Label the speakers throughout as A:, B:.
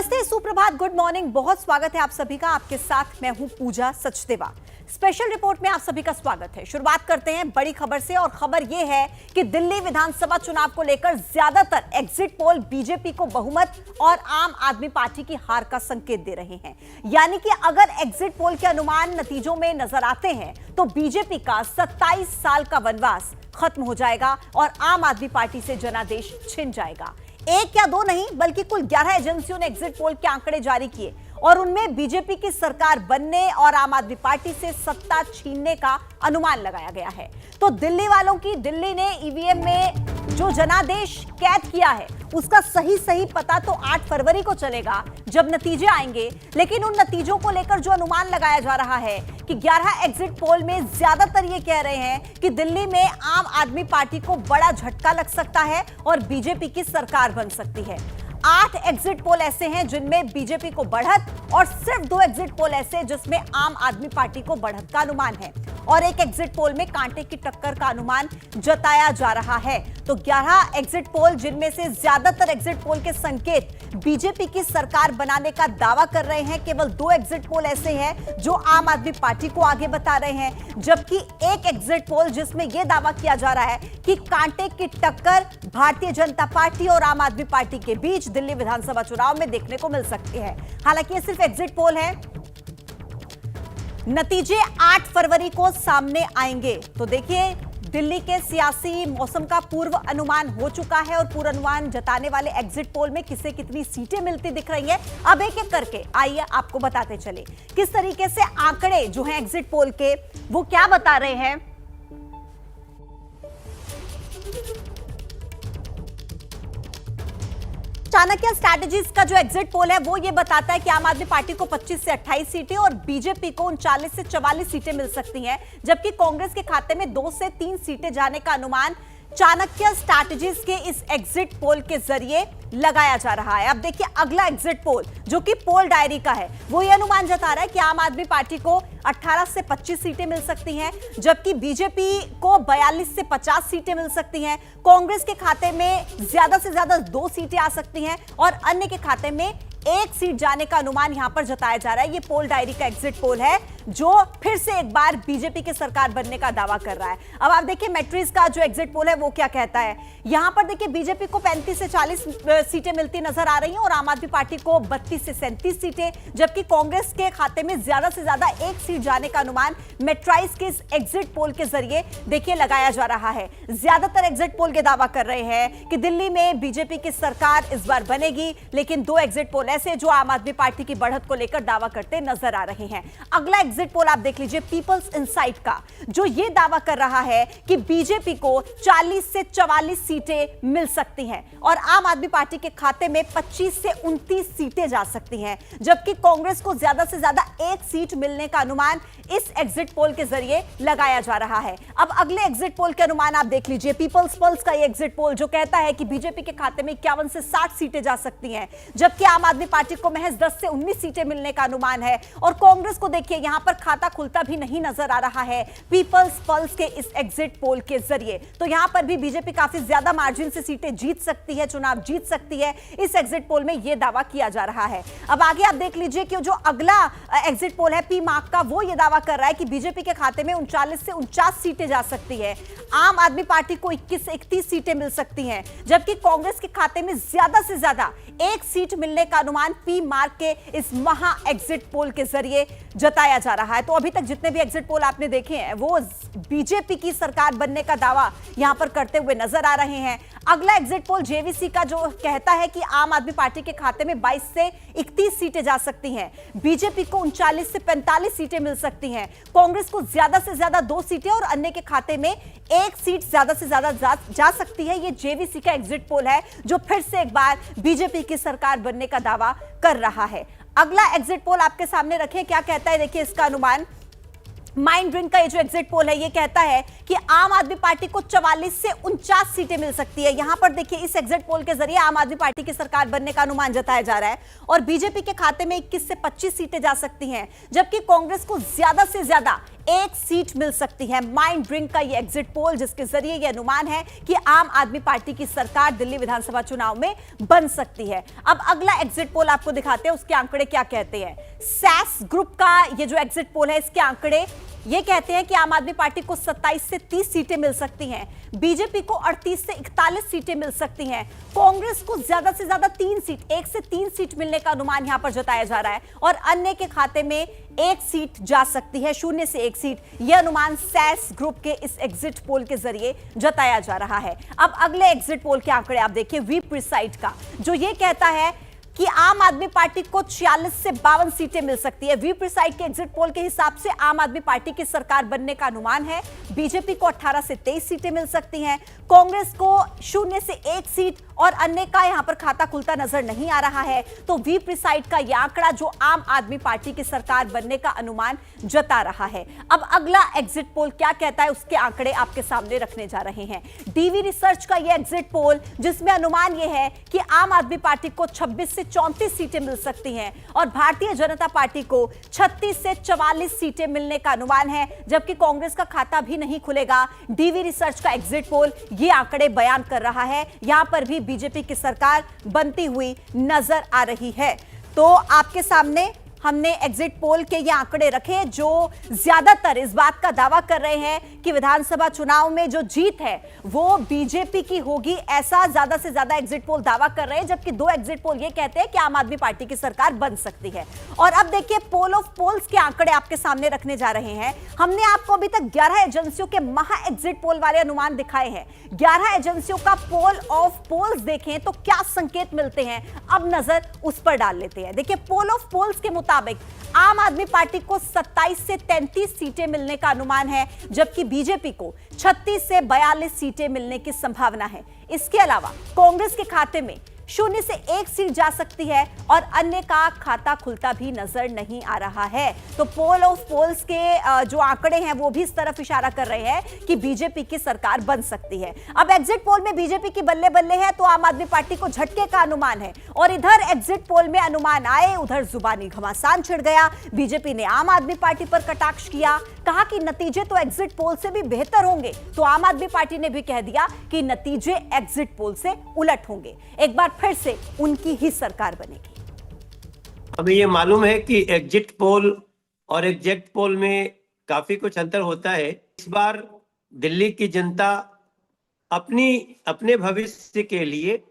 A: नमस्ते, सुप्रभात, good morning. बहुत स्वागत है आप सभी का। आपके साथ मैं हूं पूजा सचदेवा। स्पेशल रिपोर्ट में आप सभी का स्वागत है। शुरुआत करते हैं बड़ी खबर से और खबर यह है कि दिल्ली विधानसभा चुनाव को लेकर ज्यादातर एग्जिट पोल बीजेपी को बहुमत और आम आदमी पार्टी की हार का संकेत दे रहे हैं। यानी कि अगर एग्जिट पोल के अनुमान नतीजों में नजर आते हैं तो बीजेपी का 27 साल का वनवास खत्म हो जाएगा और आम आदमी पार्टी से जनादेश छिन जाएगा। एक या दो नहीं बल्कि कुल 11 एजेंसियों ने एग्जिट पोल के आंकड़े जारी किए और उनमें बीजेपी की सरकार बनने और आम आदमी पार्टी से सत्ता छीनने का अनुमान लगाया गया है। तो दिल्ली वालों की दिल्ली ने ईवीएम में जो जनादेश कैद किया है उसका सही पता तो 8 फरवरी को चलेगा जब नतीजे आएंगे। लेकिन उन नतीजों को लेकर जो अनुमान लगाया जा रहा है कि 11 एग्जिट पोल में ज्यादातर ये कह रहे हैं कि दिल्ली में आम आदमी पार्टी को बड़ा झटका लग सकता है और बीजेपी की सरकार बन सकती है। 8 एग्जिट पोल ऐसे हैं जिनमें बीजेपी को बढ़त और सिर्फ 2 एग्जिट पोल ऐसे जिसमें आम आदमी पार्टी को बढ़त का अनुमान है और एक एग्जिट पोल में कांटे की टक्कर का अनुमान जताया जा रहा है। तो 11 एग्जिट पोल जिनमें से ज्यादातर एग्जिट पोल के संकेत बीजेपी की सरकार बनाने का दावा कर रहे हैं। केवल 2 एग्जिट पोल ऐसे हैं जो आम आदमी पार्टी को आगे बता रहे हैं, जबकि एक एग्जिट पोल जिसमें यह दावा किया जा रहा है कि कांटे की टक्कर भारतीय जनता पार्टी और आम आदमी पार्टी के बीच दिल्ली विधानसभा चुनाव में देखने को मिल सकती है। हालांकि ये सिर्फ एग्जिट पोल है। नतीजे 8 फरवरी को सामने आएंगे। तो देखिए, दिल्ली के सियासी मौसम का पूर्व अनुमान हो चुका है और पूर्वानुमान जताने वाले एग्जिट पोल में किसे कितनी सीटें मिलती दिख रही है। अब एक एक करके आइए आपको बताते चले किस तरीके से आंकड़े जो हैं एग्जिट पोल के वो क्या बता रहे हैं। चाणक्य स्ट्रैटेजीज का जो एग्जिट पोल है वो ये बताता है कि आम आदमी पार्टी को 25 से 28 सीटें और बीजेपी को 39 से 44 सीटें मिल सकती हैं, जबकि कांग्रेस के खाते में 2 से 3 सीटें जाने का अनुमान चाणक्य स्ट्रैटेजीज के इस एग्जिट पोल के जरिए लगाया जा रहा है। अब देखिए, अगला एग्जिट पोल जो कि पोल डायरी का है वो ये अनुमान जता रहा है कि आम आदमी पार्टी को 18 से 25 सीटें मिल सकती हैं, जबकि बीजेपी को 42 से 50 सीटें मिल सकती हैं। कांग्रेस के खाते में ज्यादा से ज्यादा 2 सीटें आ सकती हैं और अन्य के खाते में 1 सीट जाने का अनुमान यहां पर जताया जा रहा है। ये पोल डायरी का एग्जिट पोल है जो फिर से एक बार बीजेपी की सरकार बनने का दावा कर रहा है। अब आप देखिए, मैट्रिक्स का जो एग्जिट पोल है वो क्या कहता है। यहां पर देखिए, बीजेपी को 35 से 40 सीटें मिलती नजर आ रही हैं और आम आदमी पार्टी को 32 से 37 सीटें, जबकि कांग्रेस के खाते में ज्यादा से ज्यादा 1 सीट जाने का अनुमान मैट्रिक्स के इस एग्जिट पोल के जरिए देखिए लगाया जा रहा है। ज्यादातर एग्जिट पोल के दावा कर रहे हैं कि दिल्ली में बीजेपी की सरकार इस बार बनेगी, लेकिन 2 एग्जिट पोल ऐसे जो आम आदमी पार्टी की बढ़त को लेकर दावा करते नजर आ रहे हैं। अगला एग्जिट पोल आप देख लीजिए, पीपल्स इनसाइट का, जो यह दावा कर रहा है कि बीजेपी को 40 से 44 सीटें मिल सकती हैं और आम आदमी पार्टी के खाते में 25 से 29 सीटें जा सकती हैं, जबकि कांग्रेस को ज्यादा से ज्यादा 1 सीट मिलने का अनुमान इस एग्जिट पोल के जरिए लगाया जा रहा है। अब अगले एग्जिट पोल के अनुमान आप देख लीजिए, पीपल्स पल्स का ये एग्जिट पोल जो कहता है कि बीजेपी के खाते में 51 से 60 सीटें जा सकती हैं, जबकि आम आदमी पार्टी को महज 10 से 19 सीटें मिलने का अनुमान है। और कांग्रेस को देखिए, यहां पर खाता खुलता भी नहीं नजर आ रहा है पीपल्स पल्स के इस एग्जिट पोल के जरिए। तो यहां पर भी बीजेपी काफी ज्यादा मार्जिन से सीटें जीत सकती है, चुनाव जीत सकती है, इस एग्जिट पोल में यह दावा किया जा रहा है। अब आगे आप देख लीजिए कि जो अगला एग्जिट पोल है पी मार्क का, वो यह दावा कर रहा है कि बीजेपी के खाते में 39 से 49 सीटें जा सकती है, आम आदमी पार्टी को 21 से 31 सीटें मिल सकती हैं, जबकि कांग्रेस के खाते में ज्यादा से ज्यादा 1 सीट मिलने का अनुमान पी मार्क के इस महा एग्जिट पोल के जरिए जताया जा रहा है। तो अभी तक जितने भी एग्जिट पोल आपने देखे हैं वो बीजेपी की सरकार बनने का दावा यहां पर करते हुए नजर आ रहे हैं। अगला एग्जिट पोल जेवीसी का जो कहता है कि आम आदमी पार्टी के खाते में 22 से 31 सीटें जा सकती हैं, बीजेपी को 39 से 45 सीटें मिल सकती हैं, कांग्रेस को ज्यादा से ज्यादा 2 सीटें और अन्य के खाते में 1 सीट ज्यादा से ज्यादा जा सकती है। ये जेवीसी का एग्जिट पोल है जो फिर से एक बार बीजेपी की सरकार बनने का दावा कर रहा है। अगला एग्जिट पोल आपके सामने रखें, क्या कहता है देखिए इसका अनुमान। माइंड ड्रिंक का ये जो एग्जिट पोल है ये कहता है कि आम आदमी पार्टी को 44 से 49 सीटें मिल सकती है। यहां पर देखिए, इस एग्जिट पोल के जरिए आम आदमी पार्टी की सरकार बनने का अनुमान जताया जा रहा है और बीजेपी के खाते में 21 से 25 सीटें जा सकती हैं, जबकि कांग्रेस को ज्यादा से ज्यादा 1 सीट मिल सकती है। माइंड ड्रिंक का ये एग्जिट पोल, जिसके जरिए यह अनुमान है कि आम आदमी पार्टी की सरकार दिल्ली विधानसभा चुनाव में बन सकती है। अब अगला एग्जिट पोल आपको दिखाते हैं, उसके आंकड़े क्या कहते हैं। सैस ग्रुप का ये जो एग्जिट पोल है, इसके आंकड़े ये कहते हैं कि आम आदमी पार्टी को 27 से 30 सीटें मिल सकती हैं, बीजेपी को 38 से 41 सीटें मिल सकती हैं, कांग्रेस को ज्यादा से ज्यादा 3 सीट, 1 से 3 सीट मिलने का अनुमान यहां पर जताया जा रहा है, और अन्य के खाते में 1 सीट जा सकती है, 0 से 1 सीट। यह अनुमान सैस ग्रुप के इस एग्जिट पोल के जरिए जताया जा रहा है। अब अगले एग्जिट पोल के आंकड़े आप देखिए, वी प्रिसाइड का, जो ये कहता है कि आम आदमी पार्टी को 46 से 52 सीटें मिल सकती है। वी प्रिसाइड के एग्जिट पोल के हिसाब से आम आदमी पार्टी की सरकार बनने का अनुमान है। बीजेपी को 18 से 23 सीटें मिल सकती हैं, कांग्रेस को 0 से 1 सीट, और अन्य का यहां पर खाता खुलता नजर नहीं आ रहा है। तो वी प्रिसाइड का यह आंकड़ा जो आम आदमी पार्टी की सरकार बनने का अनुमान जता रहा है। अब अगला एग्जिट पोल क्या कहता है, उसके आंकड़े आपके सामने रखने जा रहे हैं। डीवी रिसर्च का यह एग्जिट पोल, जिसमें अनुमान यह है कि आम आदमी पार्टी को 26 से 34 सीटें मिल सकती हैं, और भारतीय जनता पार्टी को 36 से 44 सीटें मिलने का अनुमान है, जबकि कांग्रेस का खाता भी नहीं खुलेगा। डीवी रिसर्च का एग्जिट पोल ये आंकड़े बयान कर रहा है। यहां पर भी बीजेपी की सरकार बनती हुई नजर आ रही है। तो आपके सामने हमने एग्जिट पोल के ये आंकड़े रखे, जो ज्यादातर इस बात का दावा कर रहे हैं कि विधानसभा चुनाव में जो जीत है वो बीजेपी की होगी, ऐसा ज्यादा से ज्यादा एग्जिट पोल दावा कर रहे हैं, जबकि 2 एग्जिट पोल ये कहते हैं कि आम आदमी पार्टी की सरकार बन सकती है। और अब देखिए, पोल ऑफ पोल्स के आंकड़े आपके सामने रखने जा रहे हैं। हमने आपको अभी तक 11 एजेंसियों के महा एग्जिट पोल वाले अनुमान दिखाए हैं। 11 एजेंसियों का पोल ऑफ पोल्स देखें तो क्या संकेत मिलते हैं, अब नजर उस पर डाल लेते हैं। देखिए, पोल ऑफ पोल्स के मुताबिक आम आदमी पार्टी को 27 से 33 सीटें मिलने का अनुमान है, जबकि बीजेपी को 36 से 42 सीटें मिलने की संभावना है। इसके अलावा कांग्रेस के खाते में 0 से 1 सीट जा सकती है, और अन्य का खाता खुलता भी नजर नहीं आ रहा है। तो पोल ऑफ पोल्स के जो आंकड़े हैं वो भी इस तरफ इशारा कर रहे हैं कि बीजेपी की सरकार बन सकती है। अब एग्जिट पोल में बीजेपी की बल्ले बल्ले है, तो आम आदमी पार्टी को झटके का अनुमान है, और इधर एग्जिट पोल में अनुमान आए, उधर जुबानी घमासान छिड़ गया। बीजेपी ने आम आदमी पार्टी पर कटाक्ष किया, कहा कि नतीजे तो एग्जिट पोल से भी बेहतर होंगे, तो आम आदमी पार्टी ने भी कह दिया कि नतीजे एग्जिट पोल से उलट होंगे। एक बार फिर से उनकी ही सरकार बनेगी।
B: हमें ये मालूम है कि एग्जिट पोल और एग्जैक्ट पोल में काफी कुछ अंतर होता है। इस बार दिल्ली की जनता अपने भविष्य के लिए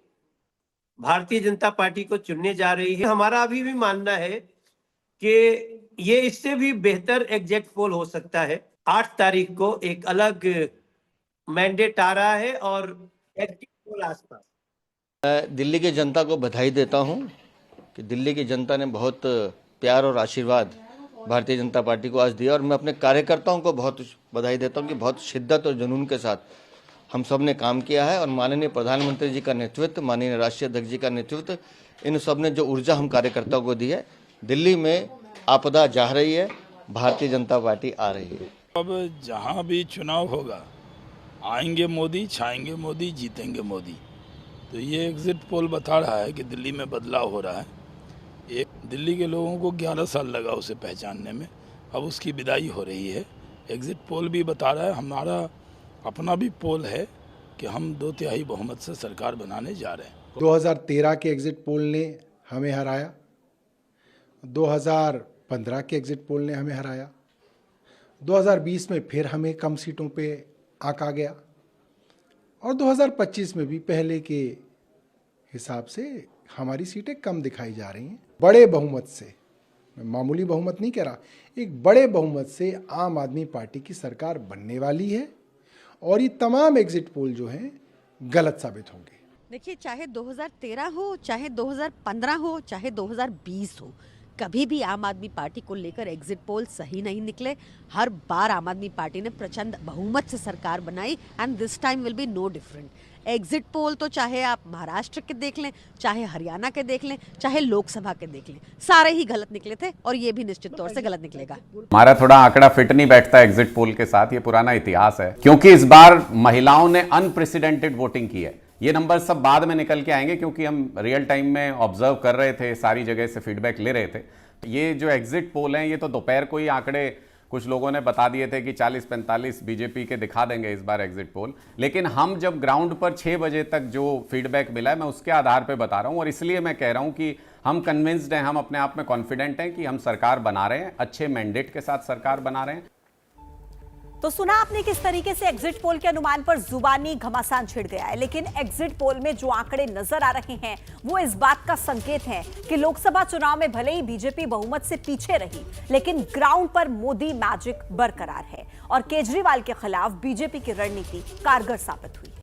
B: भारतीय जनता पार्टी को चुनने जा रही है। हमारा अभी भी मानना है कि ये इससे भी बेहतर एग्जैक्ट पोल हो सकता है। 8 तारीख को एक अलग मैंडेट आ रहा है, और एग्जिट पोल आसपास।
C: मैं दिल्ली की जनता को बधाई देता हूं कि दिल्ली की जनता ने बहुत प्यार और आशीर्वाद भारतीय जनता पार्टी को आज दिया, और मैं अपने कार्यकर्ताओं को बहुत बधाई देता हूं कि बहुत शिद्दत और जुनून के साथ हम सब ने काम किया है, और माननीय प्रधानमंत्री जी का नेतृत्व, माननीय राष्ट्रीय अध्यक्ष जी का नेतृत्व, इन सब ने जो ऊर्जा हम कार्यकर्ताओं को दी है, दिल्ली में आपदा जा रही है, भारतीय जनता पार्टी आ रही है।
D: अब जहाँ भी चुनाव होगा, आएंगे मोदी, छाएंगे मोदी, जीतेंगे मोदी। तो ये एग्जिट पोल बता रहा है कि दिल्ली में बदलाव हो रहा है। एक दिल्ली के लोगों को 11 साल लगा उसे पहचानने में, अब उसकी विदाई हो रही है। एग्जिट पोल भी बता रहा है, हमारा अपना भी पोल है कि हम 2/3 बहुमत से सरकार बनाने जा रहे हैं।
E: 2013 के एग्जिट पोल ने हमें हराया, 2015 के एग्जिट पोल ने हमें हराया, 2020 में फिर हमें कम सीटों पे आंका गया, और 2025 में भी पहले के हिसाब से हमारी सीटें कम दिखाई जा रही हैं। बड़े बहुमत से, मैं मामूली बहुमत नहीं कह रहा, एक बड़े बहुमत से आम आदमी पार्टी की सरकार बनने वाली है, और ये तमाम एग्जिट पोल जो हैं गलत साबित होंगे।
F: देखिए, चाहे 2013 हो, चाहे 2015 हो, चाहे 2020 हो, कभी भी आम आदमी पार्टी को लेकर एग्जिट पोल सही नहीं निकले। हर बार आम आदमी पार्टी ने प्रचंड बहुमत से सरकार बनाई, and this time will be no different. Exit poll तो चाहे आप महाराष्ट्र के देख लें, चाहे हरियाणा के देख लें, चाहे लोकसभा के देख लें, सारे ही गलत निकले थे, और ये भी निश्चित तौर से गलत निकलेगा।
G: हमारा थोड़ा आंकड़ा फिट नहीं बैठता एग्जिट पोल के साथ, ये पुराना इतिहास है, क्योंकि इस बार महिलाओं ने अनप्रेसिडेंटेड वोटिंग की है। ये नंबर सब बाद में निकल के आएंगे, क्योंकि हम रियल टाइम में ऑब्जर्व कर रहे थे, सारी जगह से फीडबैक ले रहे थे। ये जो एग्जिट पोल हैं, ये तो दोपहर को ही आंकड़े कुछ लोगों ने बता दिए थे कि 40-45 बीजेपी के दिखा देंगे इस बार एग्जिट पोल, लेकिन हम जब ग्राउंड पर 6 बजे तक जो फीडबैक मिला है मैं उसके आधार पे बता रहा हूं, और इसलिए मैं कह रहा हूं कि हम कन्विंस्ड हैं, हम अपने आप में कॉन्फिडेंट हैं कि हम सरकार बना रहे हैं, अच्छे मैंडेट के साथ सरकार बना रहे हैं।
A: तो सुना आपने किस तरीके से एग्जिट पोल के अनुमान पर जुबानी घमासान छिड़ गया है, लेकिन एग्जिट पोल में जो आंकड़े नजर आ रहे हैं वो इस बात का संकेत है कि लोकसभा चुनाव में भले ही बीजेपी बहुमत से पीछे रही, लेकिन ग्राउंड पर मोदी मैजिक बरकरार है और केजरीवाल के खिलाफ बीजेपी की रणनीति कारगर साबित हुई।